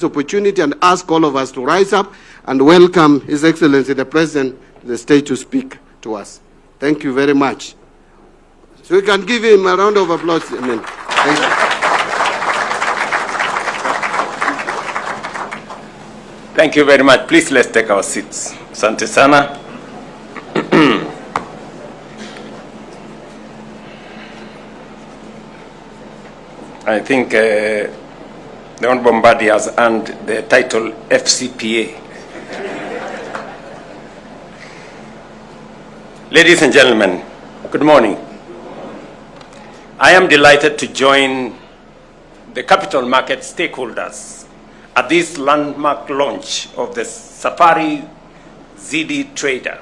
opportunity and ask all of us to rise up and welcome His Excellency the President of the state to speak to us. Thank you very much. So we can give him a round of applause. Amen. Thank you. Thank you very much. Please let's take our seats. Asante sana. I think the Honorable Mbadi has earned the title FCPA. Ladies and gentlemen, good morning. I am delighted to join the capital market stakeholders at this landmark launch of the Safari Ziidi Trader,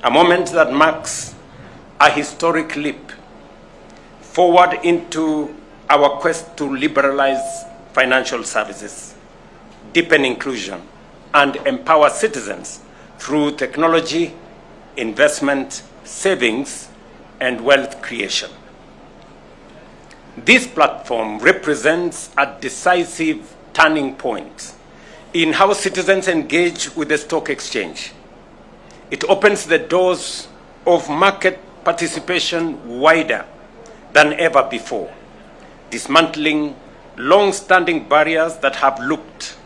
a moment that marks a historic leap forward into our quest to liberalize financial services, deepen inclusion, and empower citizens through technology, investment, savings, and wealth creation. This platform represents a decisive turning point in how citizens engage with the stock exchange. It opens the doors of market participation wider than ever before, dismantling long-standing barriers that have looked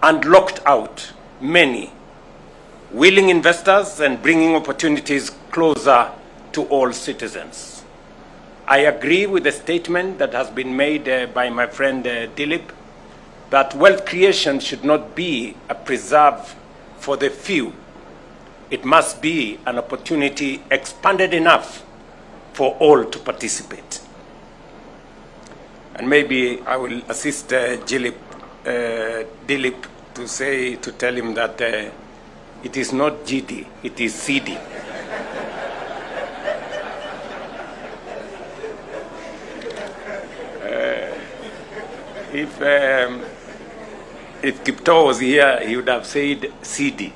and locked out many willing investors and bringing opportunities closer to all citizens. I agree with the statement that has been made by my friend Dilip that wealth creation should not be a preserve for the few. It must be an opportunity expanded enough for all to participate. And maybe I will assist Dilip to tell him that it is not Ziidi, it is Ziidi. If Kipto was here, he would have said Ziidi.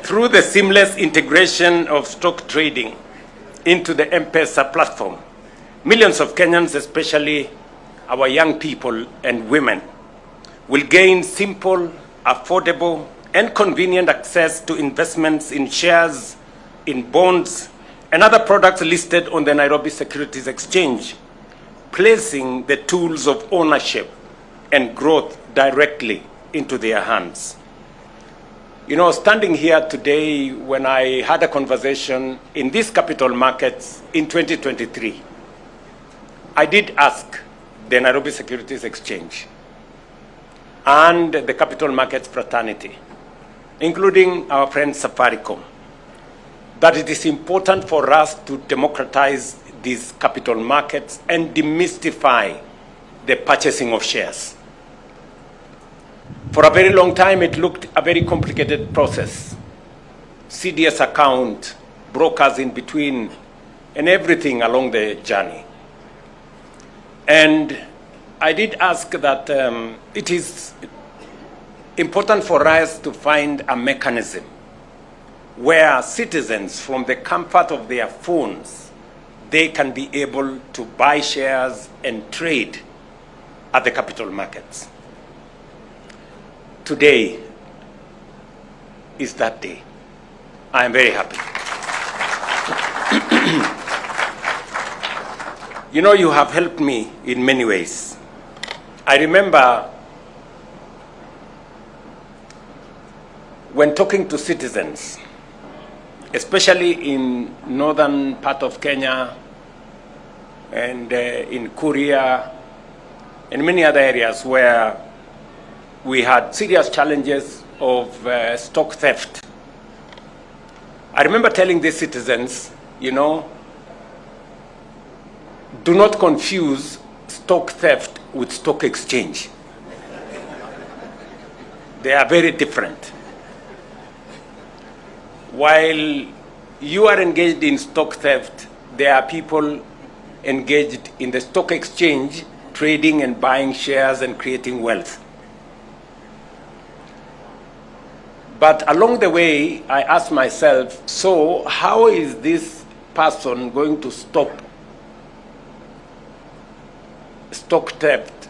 Through the seamless integration of stock trading into the M-Pesa platform, millions of Kenyans, especially our young people and women, will gain simple, affordable, and convenient access to investments in shares, in bonds, and other products listed on the Nairobi Securities Exchange, placing the tools of ownership and growth directly into their hands. You know, standing here today, when I had a conversation in these capital markets in 2023, I did ask the Nairobi Securities Exchange and the capital markets fraternity, including our friend Safaricom, that it is important for us to democratize these capital markets and demystify the purchasing of shares. For a very long time, it looked a very complicated process. CDS account, brokers in between, and everything along the journey. And I did ask that it is important for us to find a mechanism where citizens, from the comfort of their phones, they can be able to buy shares and trade at the capital markets. Today is that day. I am very happy. You know, you have helped me in many ways. I remember when talking to citizens, especially in northern part of Kenya and in Korea and many other areas where we had serious challenges of stock theft. I remember telling these citizens, you know, do not confuse stock theft with stock exchange. They are very different. While you are engaged in stock theft, there are people engaged in the stock exchange, trading and buying shares and creating wealth. But along the way, I asked myself, so how is this person going to stop stock theft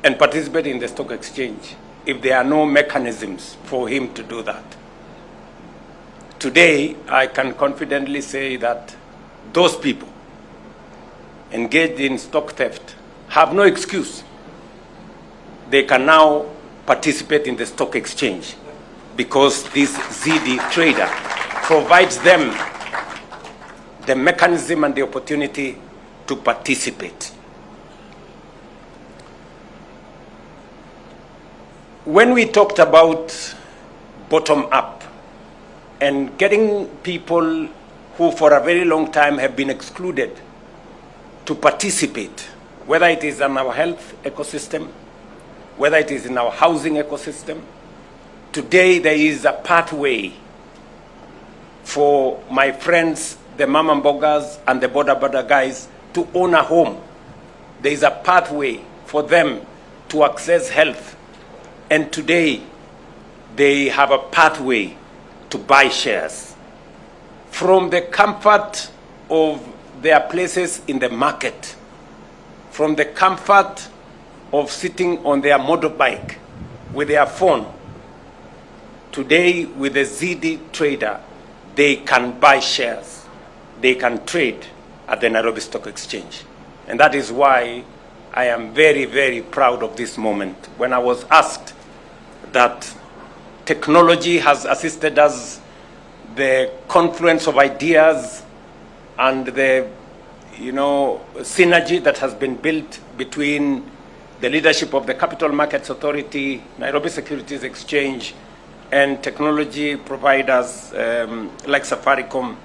and participate in the stock exchange if there are no mechanisms for him to do that. Today, I can confidently say that those people engaged in stock theft have no excuse. They can now participate in the stock exchange because this Ziidi trader provides them the mechanism and the opportunity to participate. When we talked about bottom up and getting people who for a very long time have been excluded to participate, whether it is in our health ecosystem, whether it is in our housing ecosystem, today there is a pathway for my friends, the mama mbogas and the border guys, to own a home. There is a pathway for them to access health. And today, they have a pathway to buy shares. From the comfort of their places in the market, from the comfort of sitting on their motorbike with their phone, today with the Ziidi trader, they can buy shares. They can trade at the Nairobi Stock Exchange. And that is why I am very, very proud of this moment. When I was asked that technology has assisted us, the confluence of ideas and the synergy that has been built between the leadership of the Capital Markets Authority, Nairobi Securities Exchange, and technology providers like Safaricom,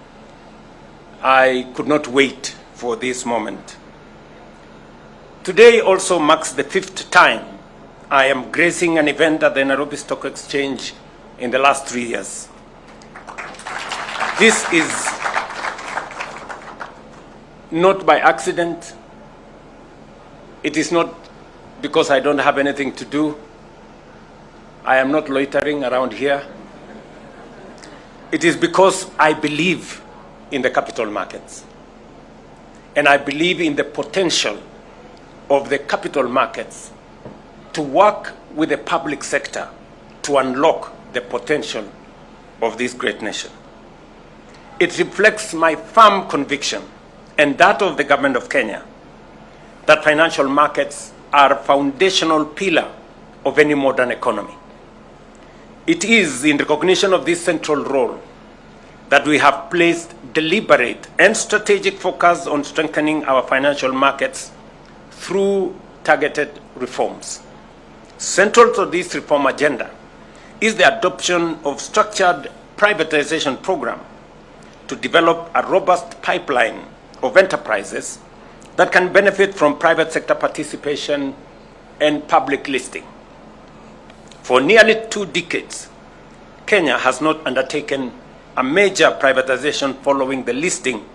I could not wait for this moment. Today also marks the 5th time I am gracing an event at the Nairobi Stock Exchange in the last 3 years. This is not by accident. It is not because I don't have anything to do. I am not loitering around here. It is because I believe in the capital markets. And I believe in the potential of the capital markets to work with the public sector to unlock the potential of this great nation. It reflects my firm conviction and that of the government of Kenya that financial markets are a foundational pillar of any modern economy. It is in recognition of this central role that we have placed deliberate and strategic focus on strengthening our financial markets through targeted reforms. Central to this reform agenda is the adoption of structured privatization program to develop a robust pipeline of enterprises that can benefit from private sector participation and public listing. For nearly 2 decades, Kenya has not undertaken a major privatization following the listing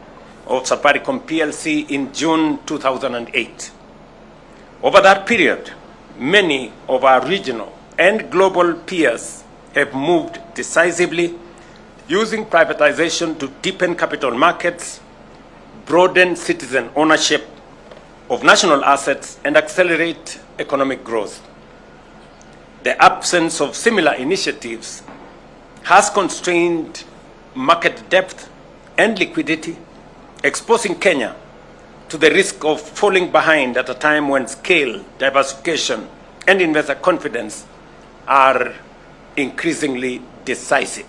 of Safaricom PLC in June 2008. Over that period, many of our regional and global peers have moved decisively, using privatization to deepen capital markets, broaden citizen ownership of national assets, and accelerate economic growth. The absence of similar initiatives has constrained market depth and liquidity, exposing Kenya to the risk of falling behind at a time when scale, diversification, and investor confidence are increasingly decisive.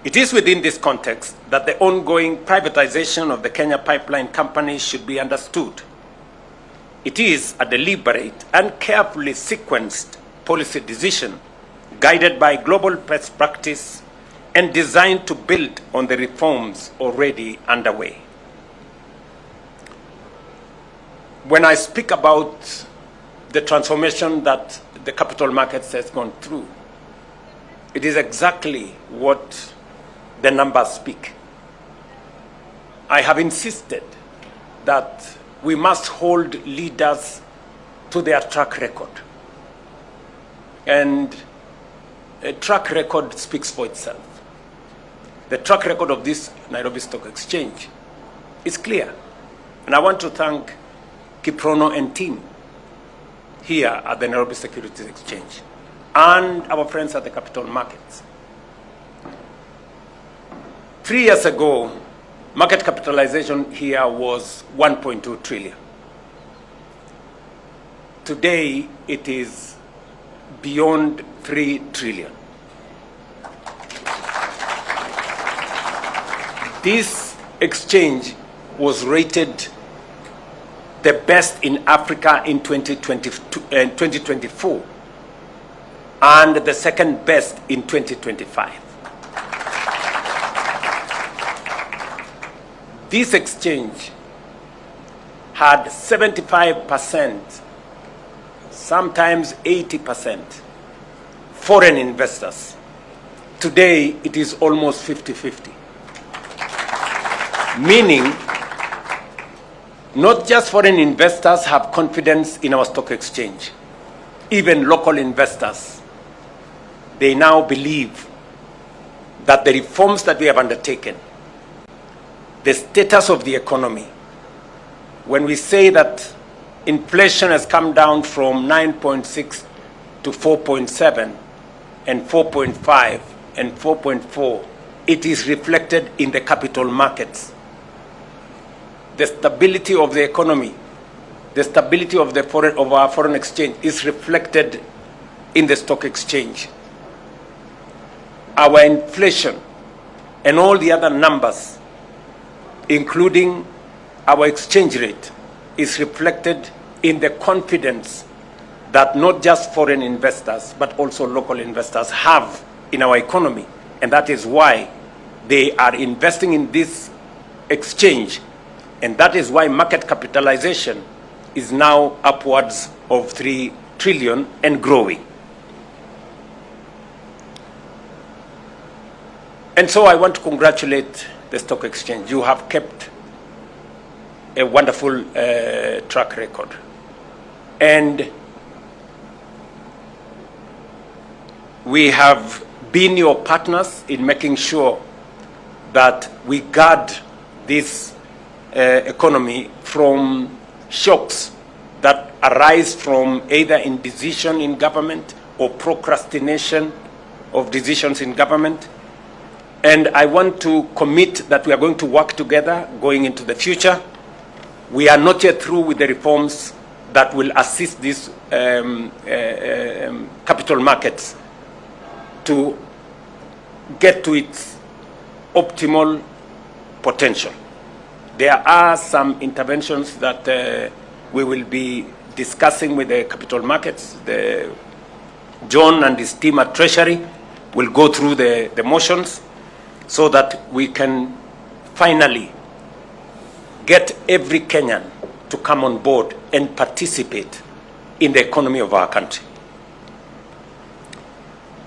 It is within this context that the ongoing privatization of the Kenya Pipeline Company should be understood. It is a deliberate and carefully sequenced policy decision guided by global best practice and designed to build on the reforms already underway. When I speak about the transformation that the capital markets has gone through, it is exactly what the numbers speak. I have insisted that we must hold leaders to their track record. And a track record speaks for itself. The track record of this Nairobi Stock Exchange is clear. And I want to thank Kiprono and team here at the Nairobi Securities Exchange and our friends at the capital markets. 3 years ago, market capitalization here was 1.2 trillion. Today, it is beyond 3 trillion. This exchange was rated the best in Africa in 2024 and the second best in 2025. This exchange had 75%, sometimes 80% foreign investors. Today, it is almost 50-50. Meaning, not just foreign investors have confidence in our stock exchange. Even local investors, they now believe that the reforms that we have undertaken, the status of the economy, when we say that inflation has come down from 9.6 to 4.7 and 4.5 and 4.4, it is reflected in the capital markets. The stability of the economy, the stability of our foreign exchange is reflected in the stock exchange. Our inflation and all the other numbers, including our exchange rate, is reflected in the confidence that not just foreign investors, but also local investors have in our economy. And that is why they are investing in this exchange. And that is why market capitalization is now upwards of 3 trillion and growing. And so I want to congratulate the stock exchange. You have kept a wonderful track record. And we have been your partners in making sure that we guard this economy from shocks that arise from either indecision in government or procrastination of decisions in government. And I want to commit that we are going to work together going into the future. We are not yet through with the reforms that will assist these capital markets to get to its optimal potential. There are some interventions that we will be discussing with the capital markets. John and his team at Treasury will go through the motions so that we can finally get every Kenyan to come on board and participate in the economy of our country.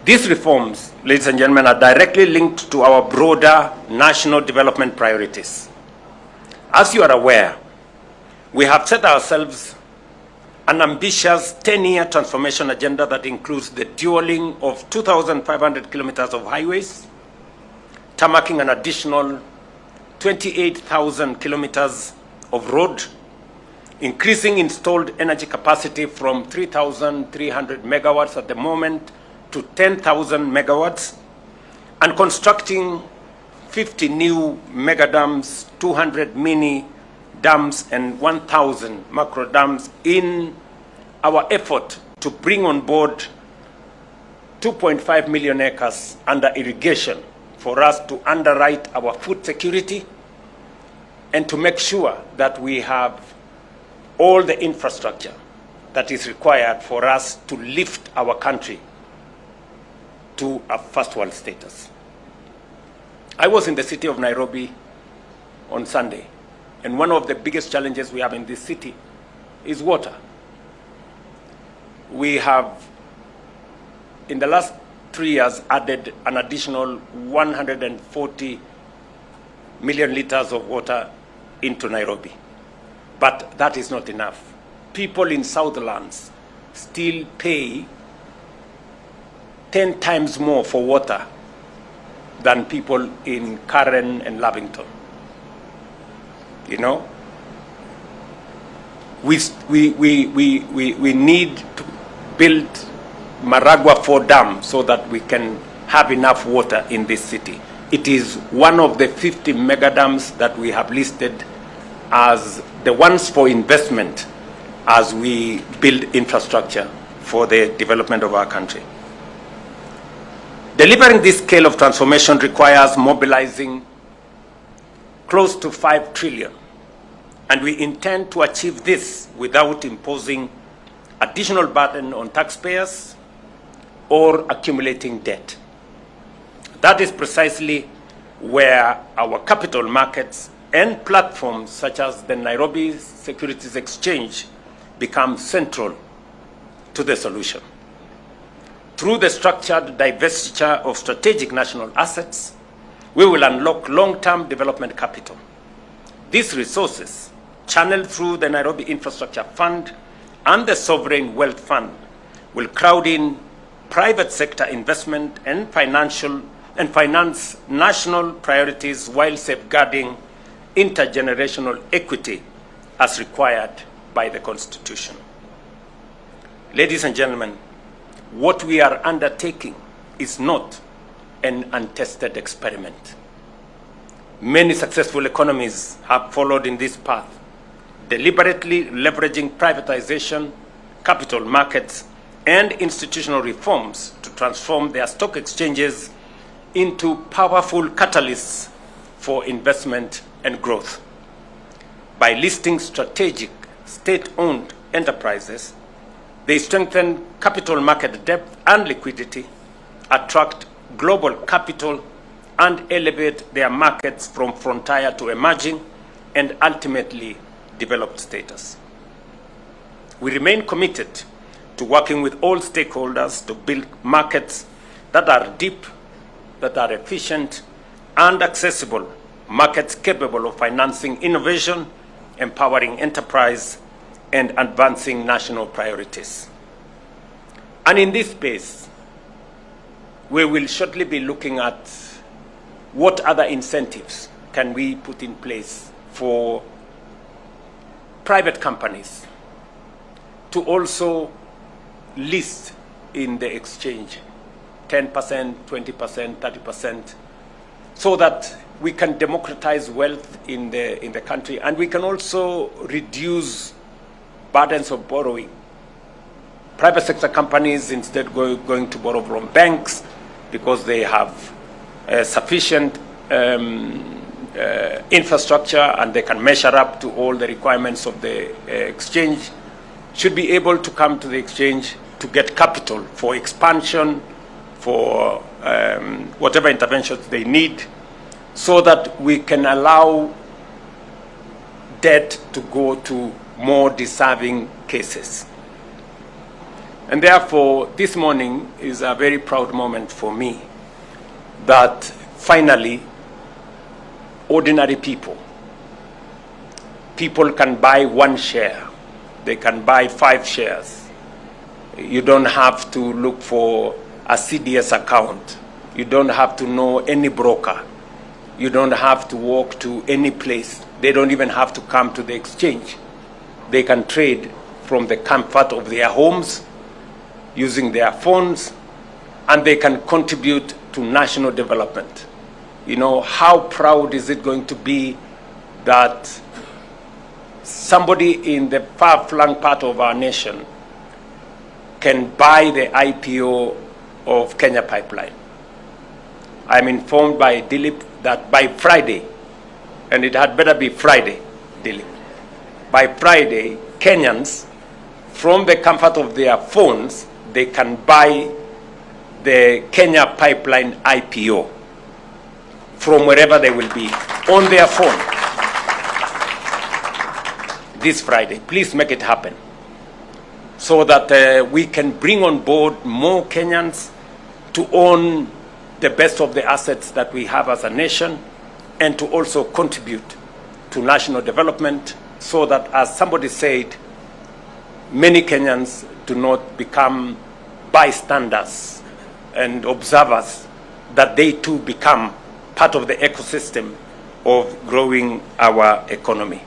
These reforms, ladies and gentlemen, are directly linked to our broader national development priorities. As you are aware, we have set ourselves an ambitious 10-year transformation agenda that includes the dualing of 2,500 kilometers of highways, tarmacking an additional 28,000 kilometers of road, increasing installed energy capacity from 3,300 megawatts at the moment to 10,000 megawatts, and constructing 50 new mega dams, 200 mini dams, and 1,000 macro dams in our effort to bring on board 2.5 million acres under irrigation for us to underwrite our food security and to make sure that we have all the infrastructure that is required for us to lift our country to a first world status. I was in the city of Nairobi on Sunday, and one of the biggest challenges we have in this city is water. We have, in the last 3 years, added an additional 140 million liters of water into Nairobi. But that is not enough. People in Southlands still pay 10 times more for water than people in Karen and Lavington. You know? We need to build Maragua 4 Dam so that we can have enough water in this city. It is one of the 50 mega dams that we have listed as the ones for investment as we build infrastructure for the development of our country. Delivering this scale of transformation requires mobilizing close to 5 trillion, and we intend to achieve this without imposing additional burden on taxpayers or accumulating debt. That is precisely where our capital markets and platforms such as the Nairobi Securities Exchange become central to the solution. Through the structured divestiture of strategic national assets, we will unlock long-term development capital. These resources, channeled through the Nairobi Infrastructure Fund and the Sovereign Wealth Fund, will crowd in private sector investment and finance national priorities while safeguarding intergenerational equity as required by the Constitution. Ladies and gentlemen, what we are undertaking is not an untested experiment. Many successful economies have followed in this path, deliberately leveraging privatization, capital markets, and institutional reforms to transform their stock exchanges into powerful catalysts for investment and growth. By listing strategic state-owned enterprises, they strengthen capital market depth and liquidity, attract global capital, and elevate their markets from frontier to emerging and ultimately developed status. We remain committed to working with all stakeholders to build markets that are deep, that are efficient, and accessible, markets capable of financing innovation, empowering enterprise, and advancing national priorities. And in this space, we will shortly be looking at what other incentives can we put in place for private companies to also list in the exchange 10%, 20%, 30%, so that we can democratize wealth in the country, and we can also reduce burdens of borrowing. Private sector companies instead going to borrow from banks because they have sufficient infrastructure and they can measure up to all the requirements of the exchange, should be able to come to the exchange to get capital for expansion, for whatever interventions they need, so that we can allow debt to go to more deserving cases. And therefore, this morning is a very proud moment for me that finally, ordinary people can buy 1 share. They can buy 5 shares. You don't have to look for a CDS account. You don't have to know any broker. You don't have to walk to any place. They don't even have to come to the exchange. They can trade from the comfort of their homes, using their phones, and they can contribute to national development. You know, how proud is it going to be that somebody in the far-flung part of our nation can buy the IPO of Kenya Pipeline? I'm informed by Dilip that by Friday, and it had better be Friday, Dilip, by Friday, Kenyans, from the comfort of their phones, they can buy the Kenya Pipeline IPO from wherever they will be on their phone this Friday. Please make it happen so that we can bring on board more Kenyans to own the best of the assets that we have as a nation and to also contribute to national development, so that, as somebody said, many Kenyans do not become bystanders and observers, that they too become part of the ecosystem of growing our economy.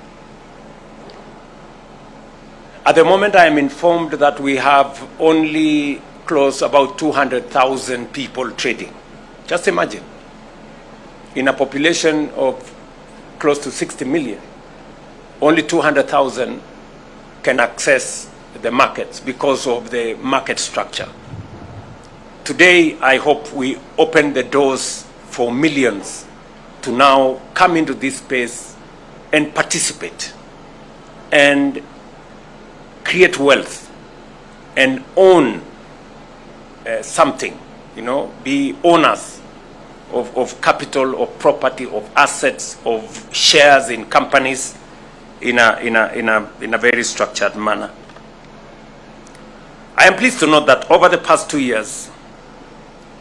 At the moment, I am informed that we have only close about 200,000 people trading. Just imagine, in a population of close to 60 million, only 200,000 can access the markets because of the market structure. Today, I hope we open the doors for millions to now come into this space and participate and create wealth and own something, be owners of capital, of property, of assets, of shares in companies in a very structured manner. I am pleased to note that over the past 2 years,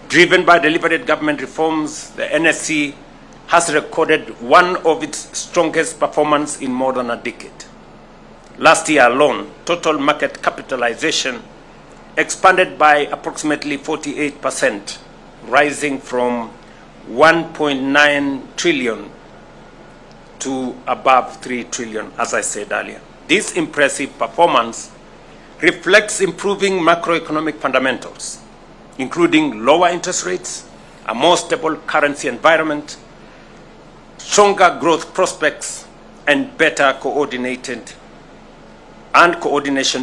driven by deliberate government reforms, the NSE has recorded one of its strongest performance in more than a decade. Last year alone, total market capitalization expanded by approximately 48%, rising from 1.9 trillion to above 3 trillion, as I said earlier. This impressive performance reflects improving macroeconomic fundamentals, including lower interest rates, a more stable currency environment, stronger growth prospects, and better coordination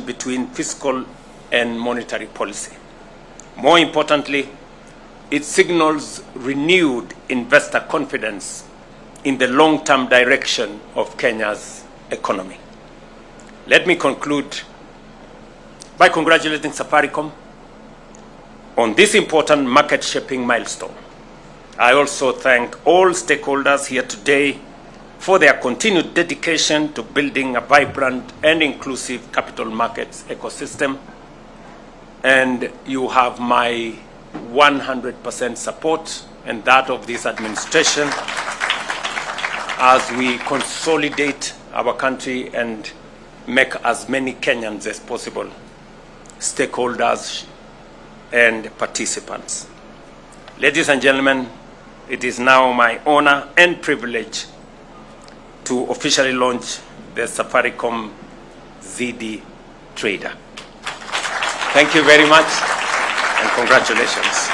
between fiscal and monetary policy. More importantly, it signals renewed investor confidence in the long-term direction of Kenya's economy. Let me conclude by congratulating Safaricom on this important market-shaping milestone. I also thank all stakeholders here today for their continued dedication to building a vibrant and inclusive capital markets ecosystem. And you have my 100% support and that of this administration as we consolidate our country and make as many Kenyans as possible stakeholders and participants. Ladies and gentlemen, it is now my honor and privilege to officially launch the Safaricom Ziidi Trader. Thank you very much and congratulations.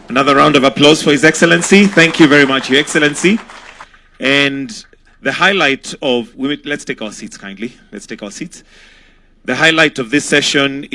Another round of applause for His Excellency. Thank you very much, Your Excellency. And the highlight of, let's take our seats kindly. Let's take our seats. The highlight of this session is